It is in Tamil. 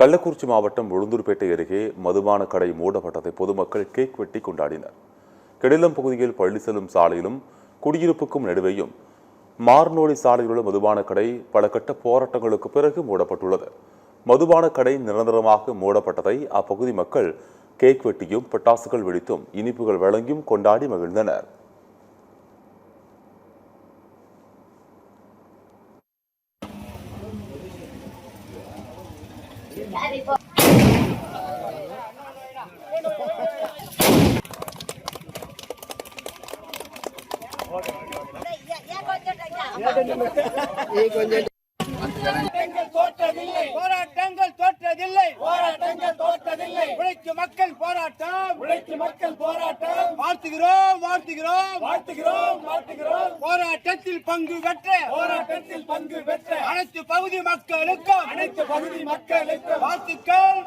கள்ளக்குறிச்சி மாவட்டம் உளுந்தூர்பேட்டை அருகே மதுபான கடை மூடப்பட்டதை பொதுமக்கள் கேக் வெட்டி கொண்டாடினர். கெடிலம் பகுதியில் பள்ளி செல்லும் சாலையிலும் குடியிருப்புக்கும் நடுவேயும் மார்னோடி சாலையில் உள்ள மதுபான கடை பல கட்ட போராட்டங்களுக்கு பிறகு மூடப்பட்டுள்ளது. மதுபான கடை நிரந்தரமாக மூடப்பட்டதை அப்பகுதி மக்கள் கேக் வெட்டியும் பட்டாசுகள் வெடித்தும் இனிப்புகள் வழங்கியும் கொண்டாடி மகிழ்ந்தனர். உழைக்கும் மக்கள் போராட்டம் வாழ்த்துகிறோம் போராட்டத்தில் பங்கு பெற்ற அனைத்து பகுதி மக்களுக்கும் வாழ்த்துக்கள்.